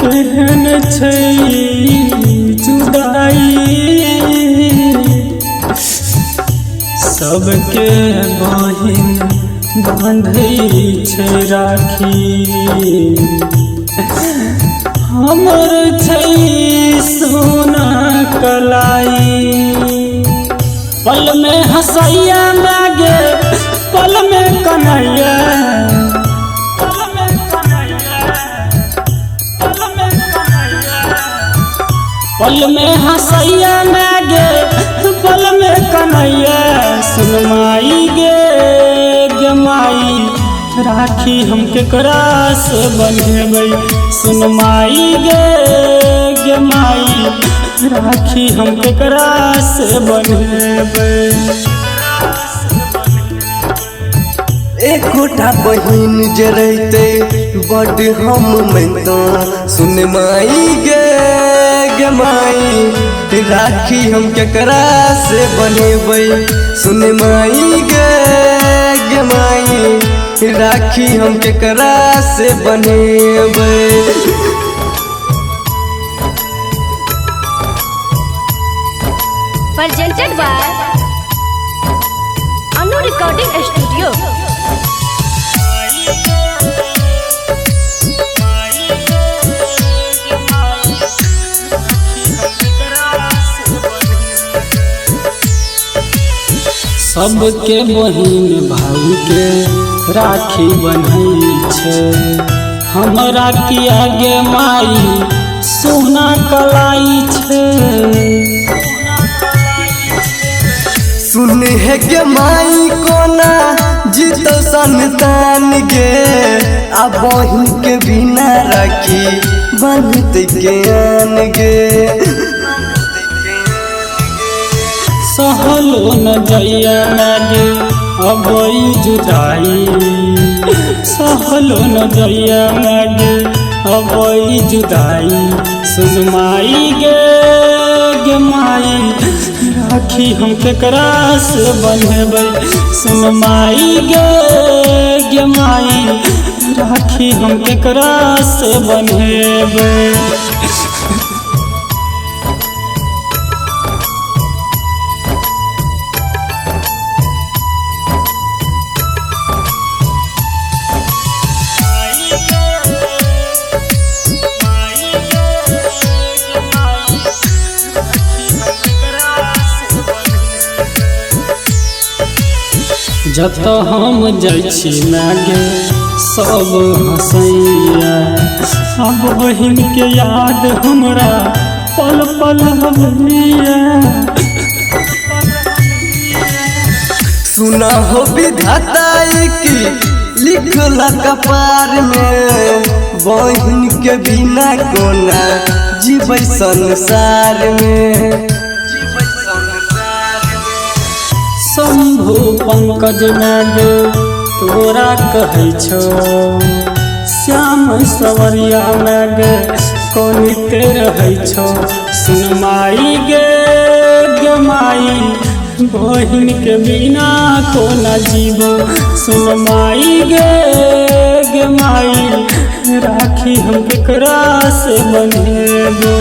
केहन छै जुदाई सबके बहिन बांधै छै राखी हमर छै सोना कलाई पल में हंसैया लागे पल में कन्हैया पल में हंसैया लागे पल में कन्हैया सुन माई गे माई राखी हम केकरा से बंधेबै सुन माई गे माई राखी हम केकरा से बंधेबै। एकोटा बहिन जे रहते बड हम मैतो सुन माई गे माई राखी हम केकरा से बनेबै सुन माई गे माई राखी हम केकरा से बनेबै। Presented by Anu Recording Studio। सबके बहिन भाई के राखी बन्है छै हमरा की आगे माई सोना कलाई छै सुन है गे माई कोना जीत संतान गे आ बहिन के बिना राखी बनत ज्ञान गे सहलो न जइया लागे अबई जुदाई सहलो न जइया लागे अबई जुदाई सुन माई गे माई राखी हम केकरा से बंधेबै सुन माई गे माई राखी हम केकरा से बंधेबै। जत हम जाइ छी मागे सब हंसैया अब बहिन के याद हमरा पल पल अबैया सुना हो विधाता की लिखला कपार में बहिन के बिना कोना जीवै संसार में शंभु पंकज नागे तोरा कहै छौ श्याम सवरिया नागे कोनिते रहै छौ सुन माई गे माई बहिन के बिना कोना जीवो सुन माई गे माई राखी हम केकरा से बंधेबै।